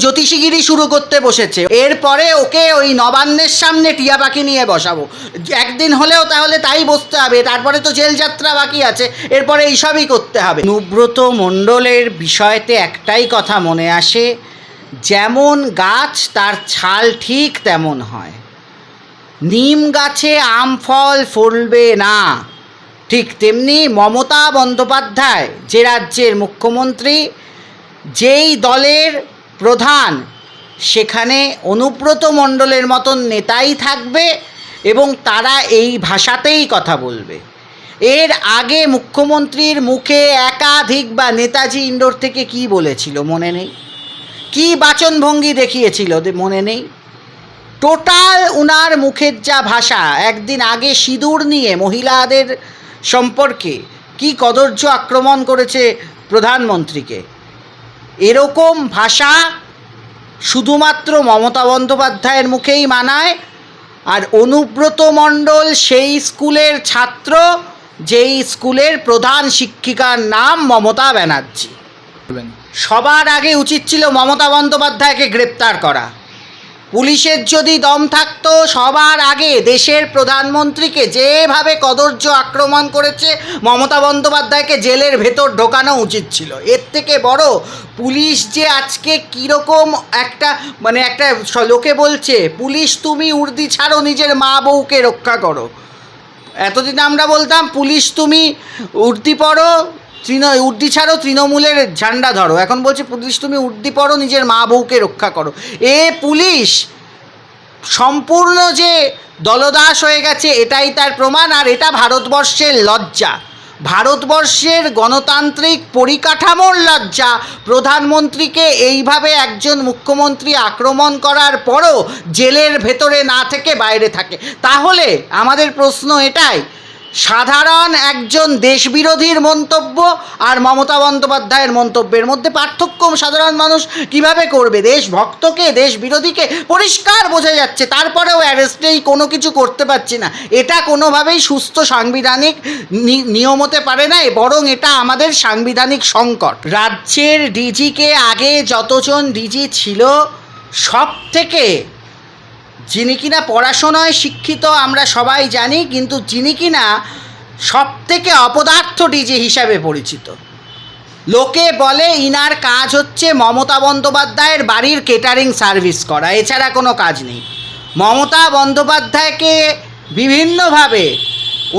জ্যোতিষীগিরি শুরু করতে বসেছে। এরপরে ওকে ওই নবান্নের সামনে টিয়া পাখি নিয়ে বসাবো, একদিন হলেও তাহলে তাই বসতে হবে, তারপরে তো জেল যাত্রা বাকি আছে, এরপরে এইসবই করতে হবে। অনুব্রত মণ্ডলের বিষয়তে একটাই কথা মনে আসে, যেমন গাছ তার ছাল ঠিক তেমন হয়, নিম গাছে আম ফল ফলবে না, ঠিক তেমনি মমতা বন্দ্যোপাধ্যায় যে রাজ্যের মুখ্যমন্ত্রী, যেই দলের প্রধান, সেখানে অনুব্রত মণ্ডলের মতন নেতাই থাকবে এবং তারা এই ভাষাতেই কথা বলবে। এর আগে মুখ্যমন্ত্রীর মুখে একাধিক বা নেতাজি ইন্ডোর থেকে কি বলেছিল মনে নেই, কি বাচনভঙ্গি দেখিয়েছিল মনে নেই, টোটাল উনার মুখের যা ভাষা। একদিন আগে সিঁদুর নিয়ে মহিলাদের সম্পর্কে কি কদর্য আক্রমণ করেছে প্রধানমন্ত্রীকে, এরকম ভাষা শুধুমাত্র মমতা বন্দ্যোপাধ্যায়ের মুখেই মানায়। আর অনুব্রত মণ্ডল সেই স্কুলের ছাত্র যেই স্কুলের প্রধান শিক্ষিকার নাম মমতা ব্যানার্জি। সবার আগে উচিত ছিল মমতা বন্দ্যোপাধ্যায়কে গ্রেপ্তার করা। পুলিশের যদি দম থাকতো সবার আগে দেশের প্রধানমন্ত্রীকে যেভাবে কদর্য আক্রমণ করেছে মমতা বন্দ্যোপাধ্যায়কে জেলের ভেতর ঢোকানো উচিত ছিল। এর থেকে বড় পুলিশ যে আজকে কীরকম একটা একটা লোকে বলছে পুলিশ তুমি উর্দি ছাড়ো নিজের মা বউকে রক্ষা করো। এতদিন আমরা বলতাম পুলিশ তুমি উর্দি পড়ো উর্দি ছাড়ো তৃণমূলের ঝান্ডা ধরো, এখন বলছে পুলিশ তুমি উর্দি পড়ো নিজের মা বউকে রক্ষা করো। এ পুলিশ সম্পূর্ণ যে দলদাস হয়ে গেছে এটাই তার প্রমাণ। আর এটা ভারতবর্ষের লজ্জা, ভারতবর্ষের গণতান্ত্রিক পরিকাঠামোর লজ্জা। প্রধানমন্ত্রীকে এইভাবে একজন মুখ্যমন্ত্রী আক্রমণ করার পরও জেলের ভেতরে না থেকে বাইরে থাকে। তাহলে আমাদের প্রশ্ন এটাই, সাধারণ একজন দেশবিরোধীর মন্তব্য আর মমতা বন্দ্যোপাধ্যায়ের মন্তব্যের মধ্যে পার্থক্য সাধারণ মানুষ কিভাবে করবে? দেশভক্তকে দেশবিরোধীকে পরিষ্কার বোঝা যাচ্ছে, তারপরেও অ্যারেস্টেই কোনো কিছু করতে পারছি না। এটা কোনোভাবেই সুস্থ সাংবিধানিক নিয়ম হতে পারে না, বরং এটা আমাদের সাংবিধানিক সংকট। রাজ্যের ডিজিকে আগে যতজন ডিজি ছিল সব থেকে যিনি কিনা পড়াশোনায় শিক্ষিত আমরা সবাই জানি, কিন্তু যিনি কিনা সব থেকে অপদার্থ ডিজি হিসাবে পরিচিত। লোকে বলে ইনার কাজ হচ্ছে মমতা বন্দ্যোপাধ্যায়ের বাড়ির কেটারিং সার্ভিস করা, এছাড়া কোনো কাজ নেই। মমতা বন্দ্যোপাধ্যায়কে বিভিন্নভাবে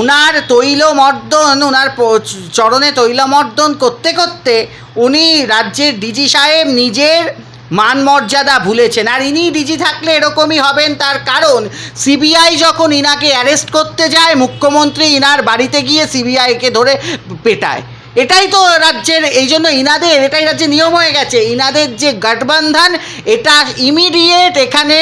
উনার তৈলমর্দন, উনার চরণে তৈলমর্দন করতে করতে উনি রাজ্যের ডিজি সাহেব নিজের মান মর্যাদা ভুলেছেন। আর ইনি ডিজি থাকলে এরকমই হবেন, তার কারণ সিবিআই যখন ইনাকে অ্যারেস্ট করতে যায় মুখ্যমন্ত্রী ইনার বাড়িতে গিয়ে সিবিআইকে ধরে পেটায়। এটাই তো রাজ্যের, এই জন্য ইনাদের এটাই রাজ্যের নিয়ম হয়ে গেছে। ইনাদের যে গঠবন্ধন এটা ইমিডিয়েট এখানে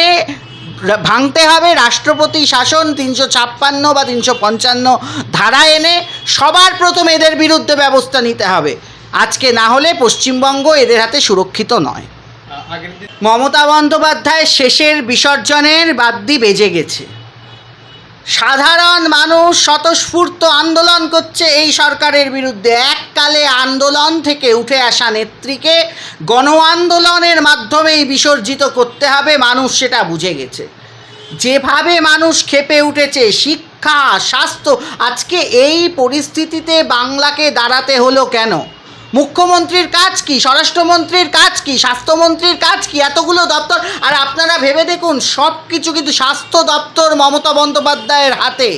ভাঙতে হবে। রাষ্ট্রপতি শাসন 356 বা 355 ধারা এনে সবার প্রথম এদের বিরুদ্ধে ব্যবস্থা নিতে হবে। আজকে না হলে পশ্চিমবঙ্গ এদের হাতে সুরক্ষিত নয়। মমতা বন্দ্যোপাধ্যায় শেষের বিসর্জনের বাদ্যি বেজে গেছে। সাধারণ মানুষ স্বতঃস্ফূর্ত আন্দোলন করছে এই সরকারের বিরুদ্ধে। এককালে আন্দোলন থেকে উঠে আসা নেত্রীকে গণ আন্দোলনের মাধ্যমেই বিসর্জিত করতে হবে, মানুষ সেটা বুঝে গেছে। যেভাবে মানুষ ক্ষেপে উঠেছে, শিক্ষা, স্বাস্থ্য, আজকে এই পরিস্থিতিতে বাংলাকে দাঁড়াতে হলো কেন? মুখ্যমন্ত্রীর কাজ কি, স্বরাষ্ট্রমন্ত্রীর কাজ কি, স্বাস্থ্যমন্ত্রীর কাজ কি, এতগুলো দপ্তর। আর আপনারা ভেবে দেখুন সব কিছু কিন্তু স্বাস্থ্য দপ্তর মমতা বন্দ্যোপাধ্যায়ের হাতে,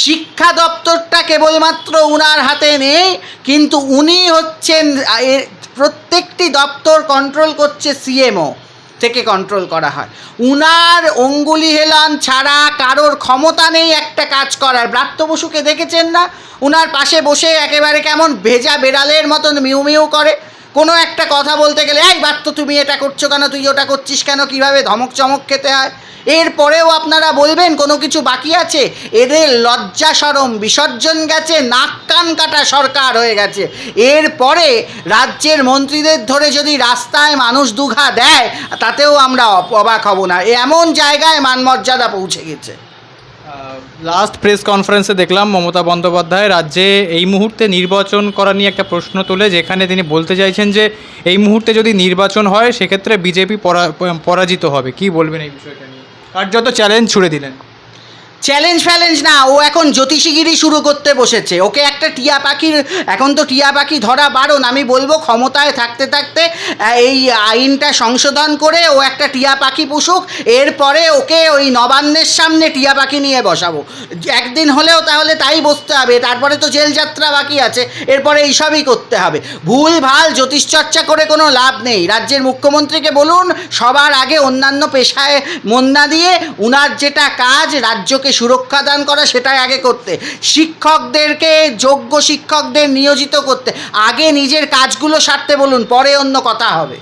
শিক্ষা দপ্তরটা কেবলমাত্র উনার হাতে নেই, কিন্তু উনি হচ্ছেন প্রত্যেকটি দপ্তর কন্ট্রোল করছে, সিএমও থেকে কন্ট্রোল করা হয়। উনার অঙ্গুলি হেলান ছাড়া কারোর ক্ষমতা নেই একটা কাজ করার। ব্রাত্য বসুকে দেখেছেন না, উনার পাশে বসে একেবারে কেমন ভেজা বেড়ালের মতন মিউ মিউ করে। কোনো একটা কথা বলতে গেলে এই ব্রাত্য তুমি এটা করছো কেন, তুই ওটা করছিস কেন, কীভাবে ধমক চমক খেতে হয়। এরপরেও আপনারা বলবেন কোনো কিছু বাকি আছে? এদের লজ্জা শরম বিসর্জন গেছে, নাক কান কাটা সরকার হয়ে গেছে। এরপরে রাজ্যের মন্ত্রীদের ধরে যদি রাস্তায় মানুষ দুঘা দেয় তাতেও আমরা অবাক হব না, এমন জায়গায় মান মর্যাদা পৌঁছে গেছে। লাস্ট প্রেস কনফারেন্সে দেখলাম মমতা বন্দ্যোপাধ্যায় রাজ্যে এই মুহূর্তে নির্বাচন করা নিয়ে একটা প্রশ্ন তোলে, যেখানে তিনি বলতে চাইছেন যে এই মুহূর্তে যদি নির্বাচন হয় সেক্ষেত্রে বিজেপি পরাজিত হবে। কি বলবেন এই বিষয়টা নিয়ে? কার্যত চ্যালেঞ্জ ছুড়ে দিলেন। চ্যালেঞ্জ ফ্যালেঞ্জ না, ও এখন জ্যোতিষীগিরি শুরু করতে বসেছে। ওকে একটা টিয়া পাখির, এখন তো টিয়া পাখি ধরা বারণ। আমি বলবো ক্ষমতায় থাকতে থাকতে এই আইনটা সংশোধন করে ও একটা টিয়া পাখি পুষুক, এরপরে ওকে ওই নবান্নের সামনে টিয়া পাখি নিয়ে বসাবো। একদিন হলেও তাহলে তাই বসতে হবে, তারপরে তো জেল যাত্রা বাকি আছে, এরপরে এইসবই করতে হবে। ভুল ভাল জ্যোতিষচর্চা করে কোনো লাভ নেই। রাজ্যের মুখ্যমন্ত্রীকে বলুন সবার আগে অন্যান্য পেশায় মন না দিয়ে উনার যেটা কাজ রাজ্যকে সুরক্ষা দান করা সেটাই আগে করতে, শিক্ষকদেরকে যোগ্য শিক্ষকদের নিয়োজিত করতে, আগে নিজের কাজগুলো সারতে বলুন, পরে অন্য কথা হবে।